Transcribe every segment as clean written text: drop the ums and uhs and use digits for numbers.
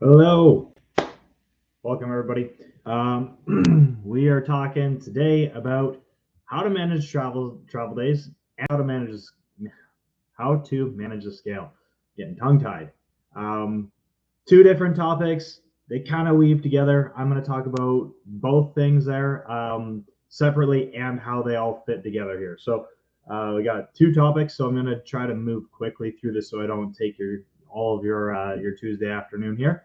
Hello, welcome everybody. We are talking today about how to manage travel days and how to manage the scale. Getting tongue tied. Um, Two different topics. They kind of weave together. I'm going to talk about both things there separately and how they all fit together here. So we got two topics. So I'm going to try to move quickly through this so I don't take all of your Tuesday afternoon here.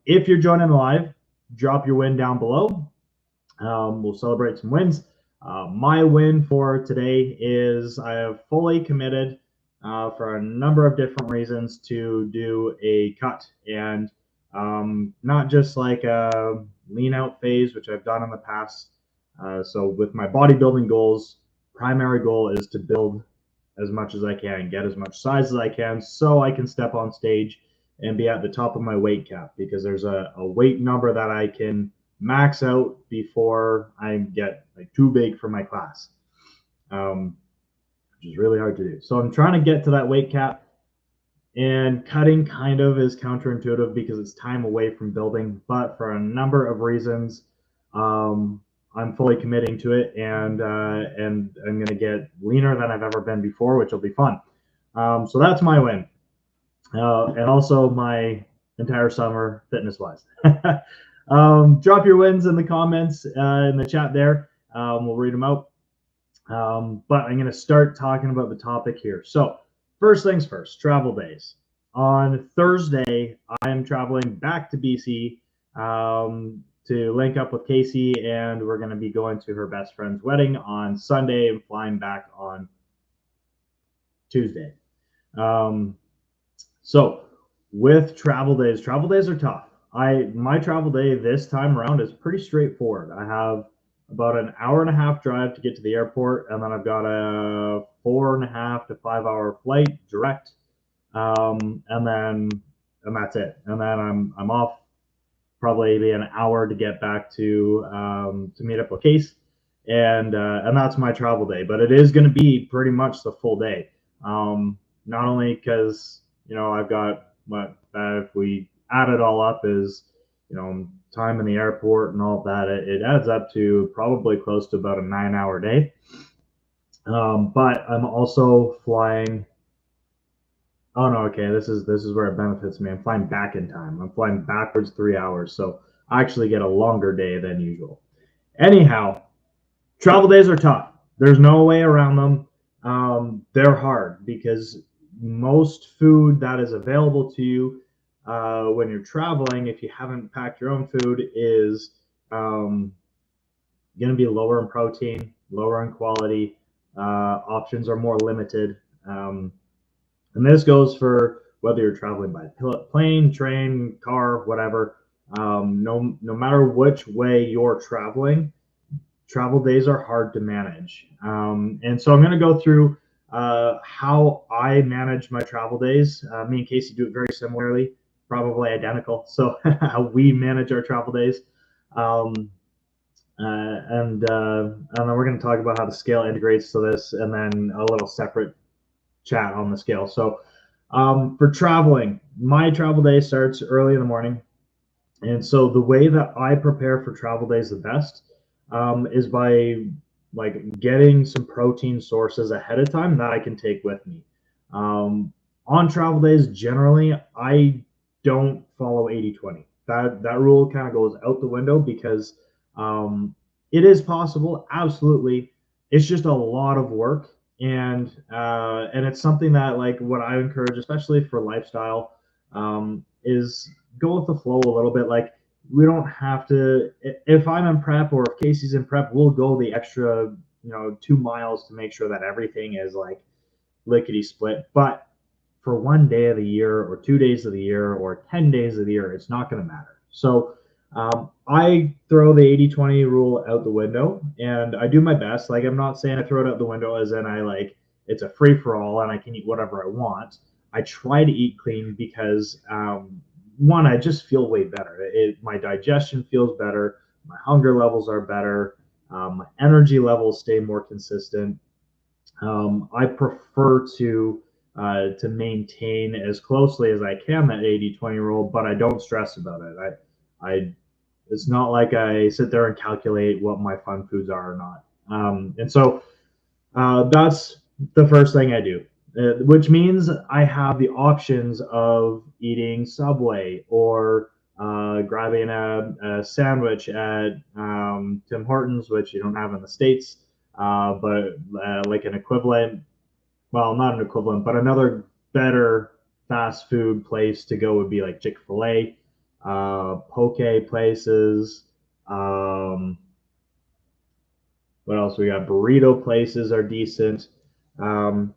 If you're joining live, drop your win down below. We'll celebrate some wins. My win for today is I have fully committed for a number of different reasons to do a cut and not just like a lean out phase, which I've done in the past. So with my bodybuilding goals, primary goal is to build as much as I can, get as much size as I can, so I can step on stage and be at the top of my weight cap because there's a weight number that I can max out before I get like too big for my class, which is really hard to do. So I'm trying to get to that weight cap, and cutting kind of is counterintuitive because it's time away from building, but for a number of reasons, um, I'm fully committing to it, and I'm going to get leaner than I've ever been before, which will be fun. So that's my win, and also my entire summer fitness wise. Drop your wins in the comments in the chat there. We'll read them out. But I'm going to start talking about the topic here. So, first things first, travel days. On Thursday, I am traveling back to BC to link up with Casey, and we're going to be going to her best friend's wedding on Sunday and flying back on Tuesday. Um, so, with travel days are tough. My travel day this time around is pretty straightforward. I have about an hour and a half drive to get to the airport, and then I've got a 4.5 to 5 hour flight direct, and that's it. And then I'm off probably maybe an hour to get back to meet up with Case, and that's my travel day. But it is going to be pretty much the full day. Not only because I've got what if we add it all up is time in the airport and all of that, it adds up to probably close to about a 9 hour day. But I'm also flying. Oh no, okay. This is where it benefits me. I'm flying back in time. I'm flying backwards 3 hours, so I actually get a longer day than usual. Anyhow, travel days are tough. There's no way around them. They're hard because most food that is available to you when you're traveling, if you haven't packed your own food, is going to be lower in protein, lower in quality. Options are more limited. And this goes for whether you're traveling by plane, train, car, whatever. No matter which way you're traveling, travel days are hard to manage. And so I'm going to go through how I manage my travel days. Me and Casey do it very similarly, probably identical. So how we manage our travel days. Um, and then we're going to talk about how the scale integrates to this, and then a little separate chat on the scale. So for traveling, my travel day starts early in the morning. And so the way that I prepare for travel days the best is by like getting some protein sources ahead of time that I can take with me. On travel days, generally, I don't follow 80/20. That rule kind of goes out the window because it is possible, absolutely. It's just a lot of work, and it's something that like what I encourage, especially for lifestyle, is go with the flow a little bit. Like we don't have to. If I'm in prep or if Casey's in prep, we'll go the extra 2 miles to make sure that everything is like lickety split. But for one day of the year or 2 days of the year or 10 days of the year, it's not going to matter. So I throw the 80/20 rule out the window and I do my best. Like, I'm not saying I throw it out the window as in I like it's a free for all and I can eat whatever I want. I try to eat clean because one, I just feel way better. My digestion feels better. My hunger levels are better. My energy levels stay more consistent. I prefer to to maintain as closely as I can that 80-20 rule, but I don't stress about it. I it's not like I sit there and calculate what my fun foods are or not. And so that's the first thing I do, which means I have the options of eating Subway or grabbing a sandwich at Tim Hortons, which you don't have in the States, but like an equivalent, well, not an equivalent, but another better fast food place to go would be like Chick-fil-A, poke places. Um, what else we got? Burrito places are decent. Um,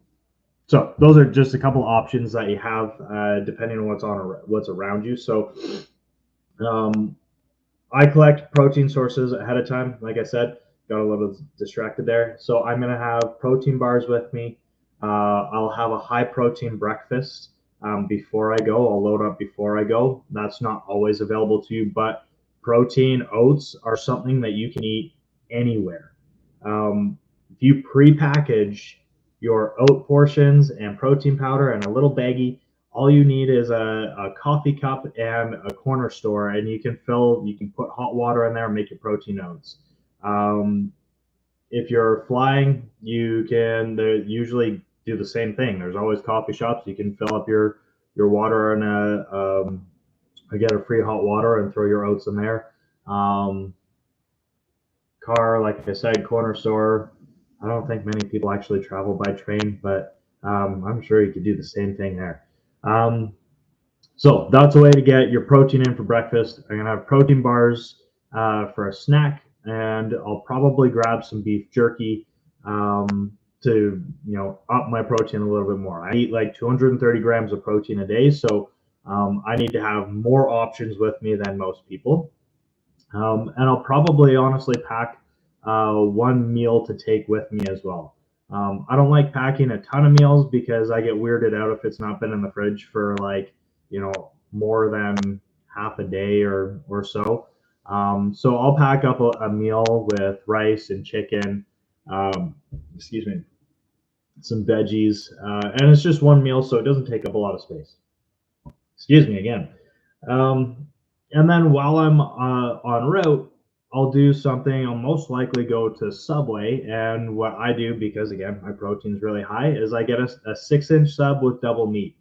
so those are just a couple options that you have depending on what's around you. So um, I collect protein sources ahead of time. Like I said, got a little distracted there. So I'm going to have protein bars with me. I'll have a high protein breakfast before I go. I'll load up before I go. That's not always available to you, but protein oats are something that you can eat anywhere. If you pre-package your oat portions and protein powder and a little baggie, all you need is a coffee cup and a corner store, and you can put hot water in there and make your protein oats. Um, if you're flying, you can usually do the same thing. There's always coffee shops. You can fill up your water in get a free hot water and throw your oats in there. Um, Car, like I said, corner store. I don't think many people actually travel by train, but I'm sure you could do the same thing there. Um, so that's a way to get your protein in for breakfast. I'm gonna have protein bars for a snack, and I'll probably grab some beef jerky to up my protein a little bit more. I eat like 230 grams of protein a day, so I need to have more options with me than most people. And I'll probably honestly pack one meal to take with me as well. I don't like packing a ton of meals because I get weirded out if it's not been in the fridge for like, more than half a day or so. So I'll pack up a meal with rice and chicken, um, excuse me, some veggies, and it's just one meal, so it doesn't take up a lot of space. Excuse me again. Um, and then while I'm en route, I'll do something. I'll most likely go to Subway. And what I do, because again, my protein's really high, is I get a 6-inch sub with double meat.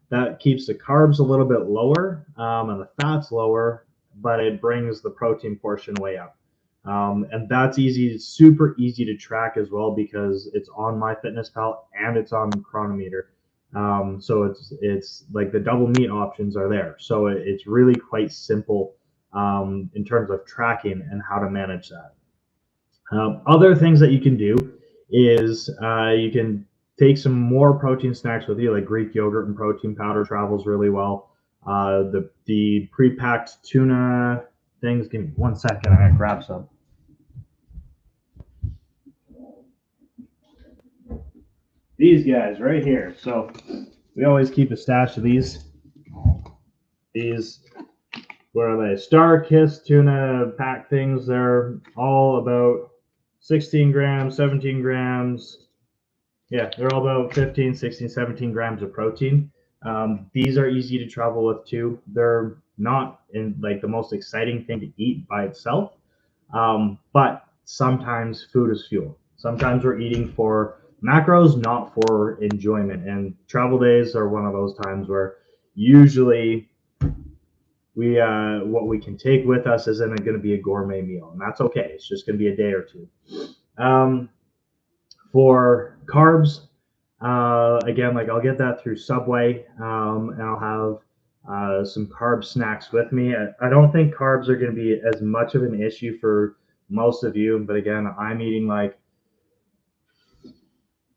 That keeps the carbs a little bit lower and the fats lower, but it brings the protein portion way up. And that's easy, super easy to track as well because it's on MyFitnessPal and it's on Chronometer. So it's like the double meat options are there. So it's really quite simple in terms of tracking and how to manage that. Other things that you can do is you can take some more protein snacks with you, like Greek yogurt and protein powder travels really well. The pre-packed tuna things. Give me 1 second. I gotta grab some. These guys right here. So we always keep a stash of these. These, what are they? Star Kiss tuna pack things. They're all about 16 grams, 17 grams. Yeah, they're all about 15, 16, 17 grams of protein. These are easy to travel with too. They're not in like the most exciting thing to eat by itself, but sometimes food is fuel. Sometimes we're eating for macros, not for enjoyment. And travel days are one of those times where usually what we can take with us isn't going to be a gourmet meal, and that's okay. It's just going to be a day or two. For carbs, again, like I'll get that through Subway, and I'll have some carb snacks with me. I don't think carbs are going to be as much of an issue for most of you, but again, I'm eating like,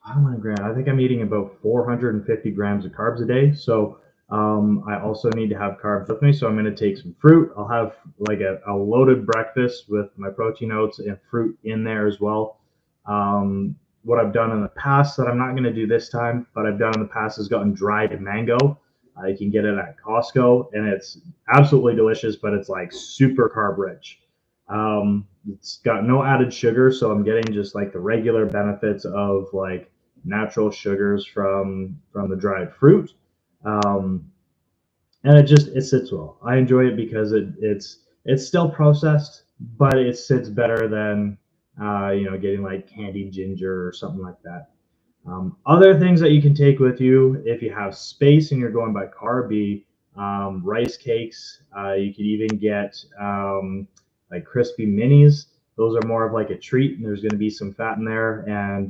I don't want to gram. I think I'm eating about 450 grams of carbs a day. So I also need to have carbs with me. So I'm going to take some fruit. I'll have like a loaded breakfast with my protein oats and fruit in there as well. What I've done in the past that I'm not going to do this time, but I've done in the past is gotten dried mango. You can get it at Costco, and it's absolutely delicious, but it's like super carb rich. It's got no added sugar, so I'm getting just like the regular benefits of like natural sugars from the dried fruit. Um, and it sits well. I enjoy it because it's still processed, but it sits better than getting like candied ginger or something like that. Other things that you can take with you if you have space and you're going by car be rice cakes. You could even get like crispy minis. Those are more of like a treat, and there's going to be some fat in there, and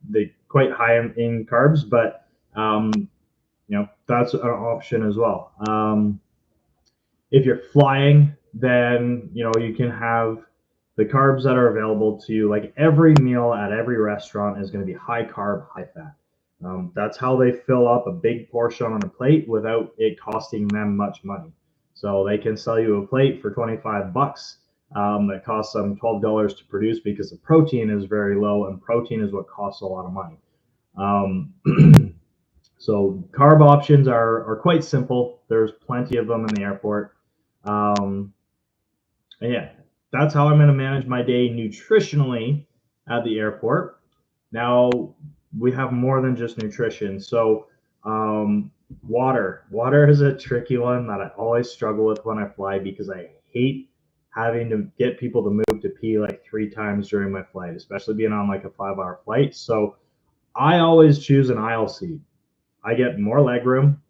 they quite high in carbs, but that's an option as well. If you're flying, then you can have the carbs that are available to you. Like every meal at every restaurant is going to be high carb, high fat. That's how they fill up a big portion on a plate without it costing them much money. So they can sell you a plate for 25 bucks that costs them $12 to produce because the protein is very low, and protein is what costs a lot of money. Um, so carb options are quite simple. There's plenty of them in the airport. Um, and yeah, that's how I'm going to manage my day nutritionally at the airport. Now we have more than just nutrition. So water is a tricky one that I always struggle with when I fly because I hate having to get people to move to pee like 3 times during my flight, especially being on like a 5-hour flight. So I always choose an aisle seat. I get more leg room,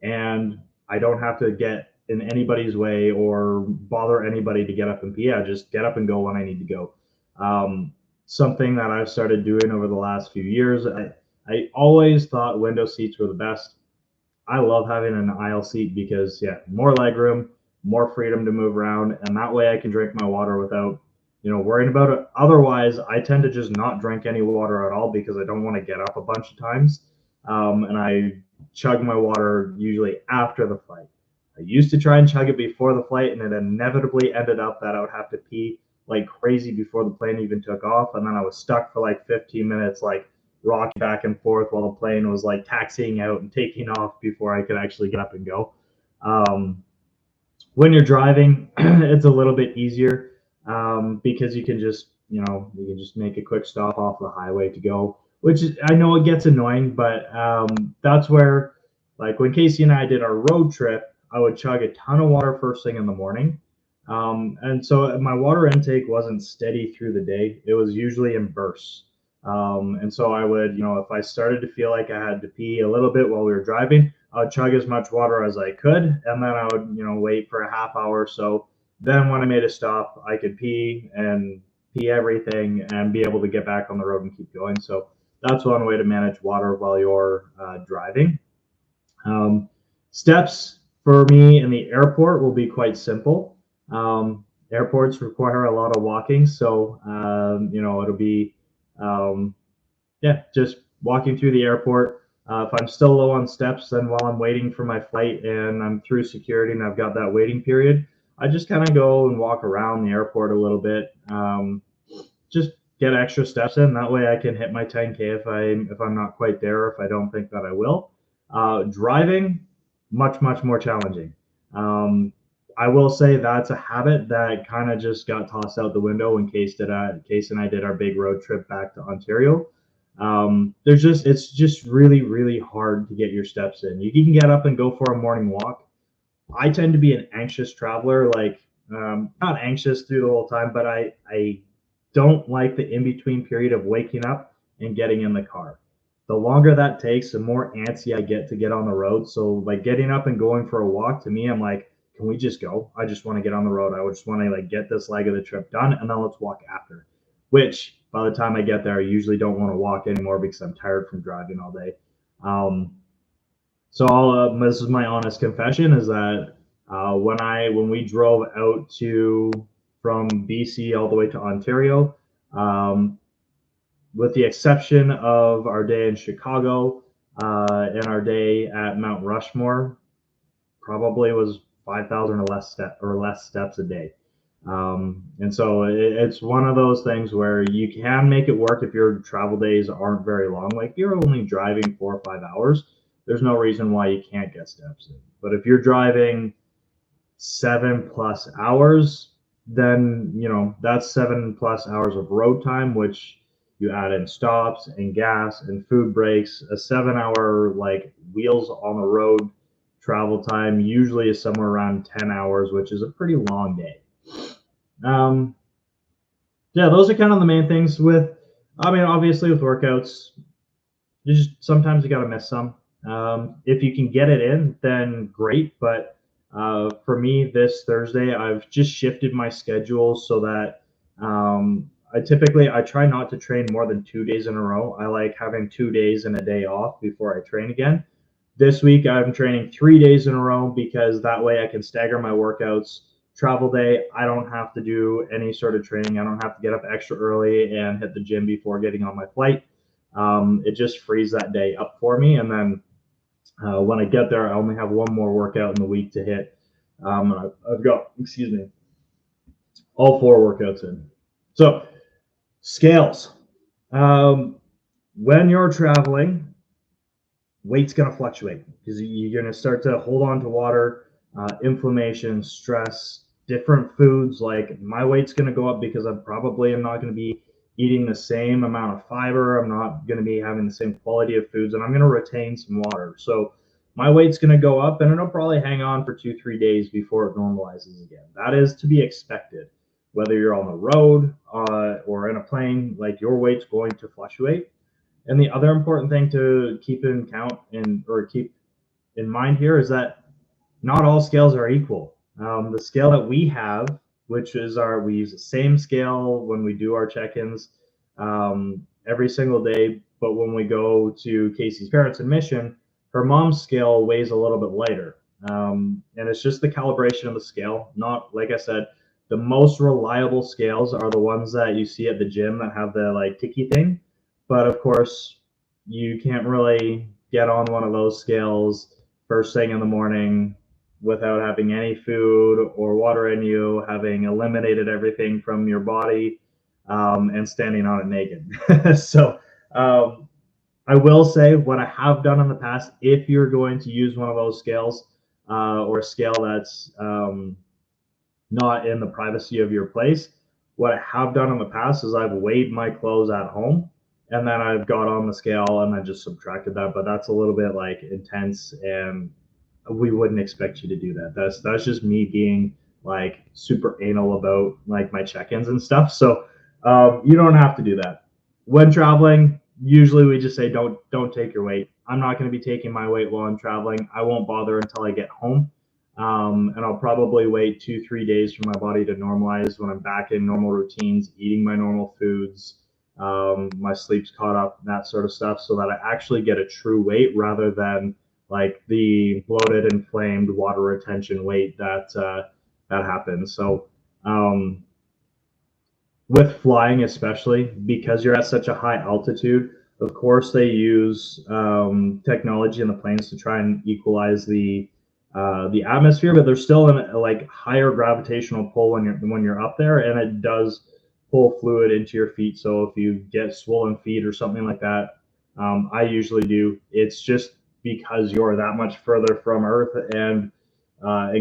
and I don't have to get in anybody's way or bother anybody to get up and pee. I just get up and go when I need to go. Something that I've started doing over the last few years. I always thought window seats were the best. I love having an aisle seat because yeah, more leg room, more freedom to move around, and that way I can drink my water without worrying about it. Otherwise, I tend to just not drink any water at all because I don't want to get up a bunch of times, and I chug my water usually after the flight. I used to try and chug it before the flight, and it inevitably ended up that I would have to pee like crazy before the plane even took off, and then I was stuck for like 15 minutes, like rocking back and forth while the plane was like taxiing out and taking off before I could actually get up and go. Um, when you're driving, it's a little bit easier because you can just make a quick stop off the highway to go. Which is, I know it gets annoying, but that's where, like when Casey and I did our road trip, I would chug a ton of water first thing in the morning. And so my water intake wasn't steady through the day. It was usually in bursts. And so I would, if I started to feel like I had to pee a little bit while we were driving, I would chug as much water as I could, and then I would, wait for a half hour or so. Then when I made a stop, I could pee everything and be able to get back on the road and keep going. So that's one way to manage water while you're driving. Um, Steps for me in the airport will be quite simple. Airports require a lot of walking, so it'll be um, yeah, just walking through the airport. If I'm still low on steps, then while I'm waiting for my flight and I'm through security and I've got that waiting period, I just kind of go and walk around the airport a little bit. Just get extra steps in. That way, I can hit my 10K if I'm not quite there, or if I don't think that I will. Driving, much more challenging. Um, I will say that's a habit that kind of just got tossed out the window when Case and I did our big road trip back to Ontario. It's just really hard to get your steps in. You can get up and go for a morning walk. I tend to be an anxious traveler, like not anxious through the whole time, but I don't like the in between period of waking up and getting in the car. The longer that takes, the more antsy I get to get on the road. So like getting up and going for a walk, to me, I'm like, can we just go? I just want to get on the road. I just want to like get this leg of the trip done, and then let's walk after. Which by the time I get there, I usually don't want to walk anymore because I'm tired from driving all day. Um, this is my honest confession: is that when we drove out to from BC all the way to Ontario, um, with the exception of our day in Chicago and our day at Mount Rushmore, probably was 5,000 or less steps a day. And so it's one of those things where you can make it work if your travel days aren't very long. Like if you're only driving 4 or 5 hours, there's no reason why you can't get steps in. But if you're driving 7+ hours, then that's 7+ hours of road time, which You add in stops and gas and food breaks. A 7 hour like wheels on the road travel time usually is somewhere around 10 hours, which is a pretty long day. Um, yeah, those are kind of the main things with, I mean, obviously with workouts, you just sometimes you got to miss some. If you can get it in, then great. But for me, this Thursday, I've just shifted my schedule so that I try not to train more than 2 days in a row. I like having 2 days and a day off before I train again. This week, I'm training 3 days in a row because that way I can stagger my workouts. Travel day, I don't have to do any sort of training. I don't have to get up extra early and hit the gym before getting on my flight. It just frees that day up for me. And then when I get there, I only have one more workout in the week to hit. I've got, excuse me, all four workouts in. So, scales. Um, when you're traveling, weight's going to fluctuate because you're going to start to hold on to water, inflammation, stress, different foods. Like my weight's going to go up because I probably am not going to be eating the same amount of fiber. I'm not going to be having the same quality of foods, and I'm going to retain some water. So my weight's going to go up, and it'll probably hang on for 2-3 days before it normalizes again. That is to be expected. Whether you're on the road or in a plane, like your weight's going to fluctuate. And the other important thing to keep in count and or keep in mind here is that not all scales are equal. The scale that we have, which is we use the same scale when we do our check-ins every single day. But when we go to Casey's parents in Mission, her mom's scale weighs a little bit lighter. And it's just the calibration of the scale. Not, like I said, the most reliable scales are the ones that you see at the gym that have the like ticky thing. But of course, you can't really get on one of those scales first thing in the morning without having any food or water in you, having eliminated everything from your body, and standing on it naked. So, I will say what I have done in the past, if you're going to use one of those scales or a scale that's not in the privacy of your place, what I have done in the past is I've weighed my clothes at home and then I've got on the scale and I just subtracted that. But that's a little bit like intense, and we wouldn't expect you to do that. That's just me being like super anal about like my check-ins and stuff. So you don't have to do that. When traveling, usually we just say don't take your weight. I'm not going to be taking my weight while I'm traveling. I won't bother until I get home. And I'll probably wait 2-3 days for my body to normalize when I'm back in normal routines, eating my normal foods, my sleep's caught up, that sort of stuff, so that I actually get a true weight rather than like the bloated, inflamed water retention weight that happens. So with flying, especially because you're at such a high altitude, of course they use technology in the planes to try and equalize the atmosphere, but there's still a like higher gravitational pull when you're up there, and it does pull fluid into your feet. So if you get swollen feet or something like that, I usually do. It's just because you're that much further from Earth, and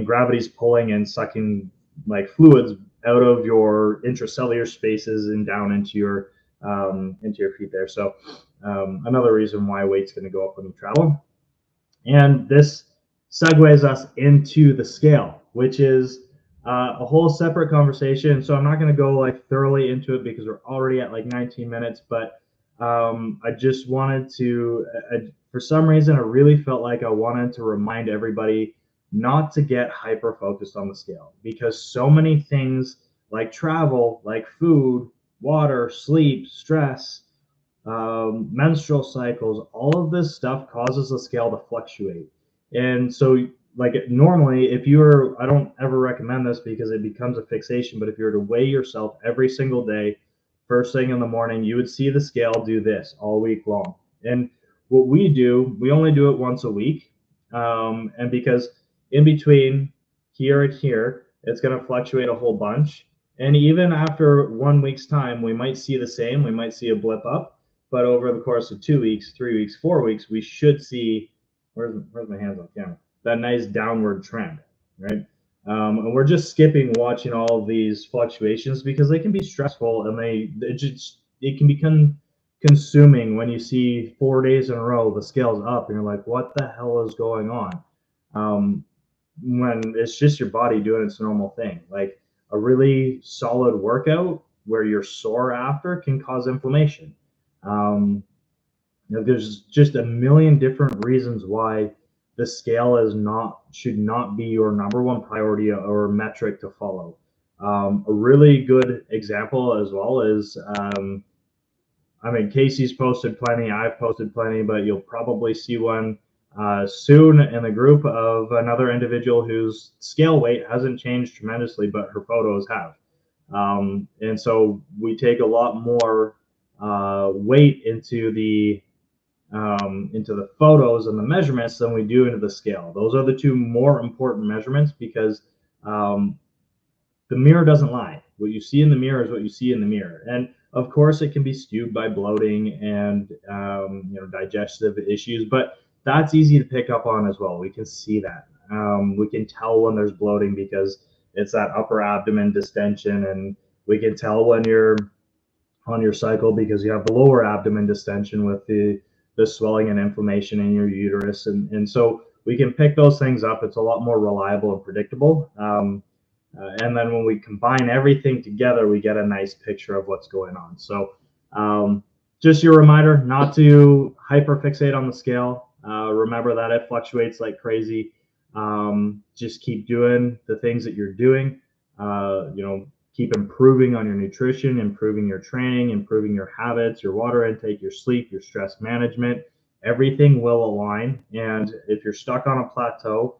gravity's pulling and sucking like fluids out of your intracellular spaces and down into your feet there. So another reason why weight's going to go up when you travel. And this segues us into the scale, which is a whole separate conversation. So I'm not going to go like thoroughly into it because we're already at like 19 minutes. But I just wanted to, for some reason, I really felt like I wanted to remind everybody not to get hyper focused on the scale, because so many things like travel, like food, water, sleep, stress, menstrual cycles, all of this stuff causes the scale to fluctuate. And so, like normally, if you're, I don't ever recommend this because it becomes a fixation, but if you were to weigh yourself every single day, first thing in the morning, you would see the scale do this all week long. And what we do, we only do it once a week. And because in between here and here, it's going to fluctuate a whole bunch. And even after 1 week's time, we might see the same, we might see a blip up, but over the course of 2 weeks, 3 weeks, 4 weeks, we should see, where's my hands on camera, that nice downward trend, right? And we're just skipping watching all of these fluctuations because they can be stressful, and it can become consuming when you see 4 days in a row the scale's up and you're like, what the hell is going on? When it's just your body doing its normal thing. Like a really solid workout where you're sore after can cause inflammation. Um, there's just a million different reasons why the scale should not be your number one priority or metric to follow. A really good example as well is I mean, Casey's posted plenty, I've posted plenty, but you'll probably see one soon in the group of another individual whose scale weight hasn't changed tremendously, but her photos have. And so we take a lot more weight into the photos and the measurements than we do into the scale. Those are the two more important measurements because um, the mirror doesn't lie. What you see in the mirror is what you see in the mirror. And of course, it can be skewed by bloating and digestive issues, but that's easy to pick up on as well. We can see that. We can tell when there's bloating because it's that upper abdomen distension, and we can tell when you're on your cycle because you have the lower abdomen distension with the swelling and inflammation in your uterus, and so we can pick those things up. It's a lot more reliable and predictable. And then when we combine everything together, we get a nice picture of what's going on. So just your reminder not to hyperfixate on the scale. Remember that it fluctuates like crazy. Just keep doing the things that you're doing. Keep improving on your nutrition, improving your training, improving your habits, your water intake, your sleep, your stress management. Everything will align. And if you're stuck on a plateau,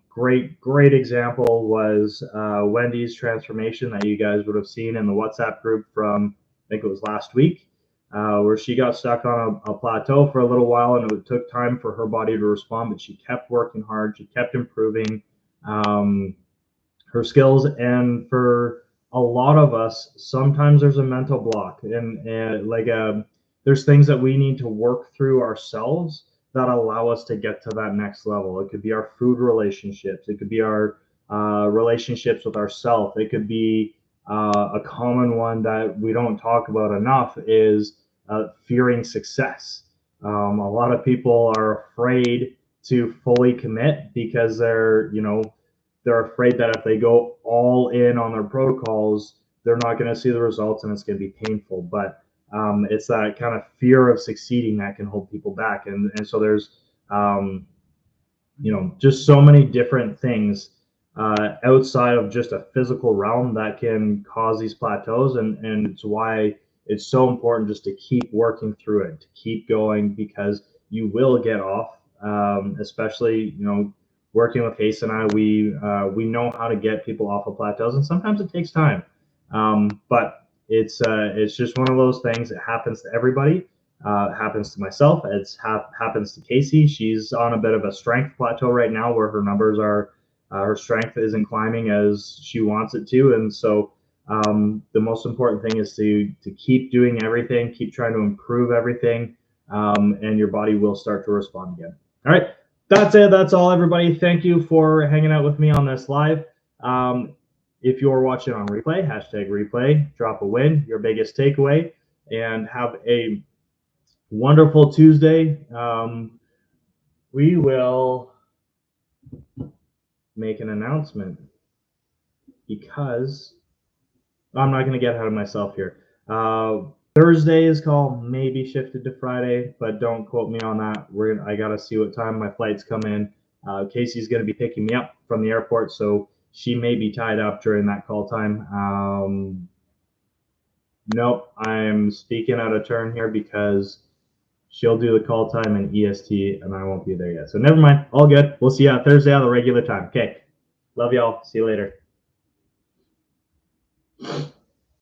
great example was Wendy's transformation that you guys would have seen in the WhatsApp group from, I think it was last week, where she got stuck on a plateau for a little while, and it took time for her body to respond, but she kept working hard. She kept improving her skills. And for a lot of us, sometimes there's a mental block, and there's things that we need to work through ourselves that allow us to get to that next level. It could be our food relationships. It could be our relationships with ourselves. It could be a common one that we don't talk about enough is fearing success. A lot of people are afraid to fully commit because they're afraid that if they go all in on their protocols, they're not going to see the results and it's going to be painful. But it's that kind of fear of succeeding that can hold people back. And so there's, just so many different things outside of just a physical realm that can cause these plateaus. And it's why it's so important just to keep working through it, to keep going, because you will get off, especially, working with Case and I, we know how to get people off of plateaus, and sometimes it takes time. But it's just one of those things. It happens to everybody. It happens to myself. Happens to Casey. She's on a bit of a strength plateau right now, where her numbers are, her strength isn't climbing as she wants it to, and so the most important thing is to keep doing everything, keep trying to improve everything, and your body will start to respond again. All right. That's it. That's all, everybody. Thank you for hanging out with me on this live. If you're watching on replay, #replay, drop a win, your biggest takeaway, and have a wonderful Tuesday. We will make an announcement because I'm not going to get ahead of myself here. Thursday's call may be shifted to Friday, but don't quote me on that. I got to see what time my flights come in. Casey's going to be picking me up from the airport, so she may be tied up during that call time. Nope, I'm speaking out of turn here because she'll do the call time in EST, and I won't be there yet. So never mind. All good. We'll see you on Thursday on the regular time. Okay. Love y'all. See you later.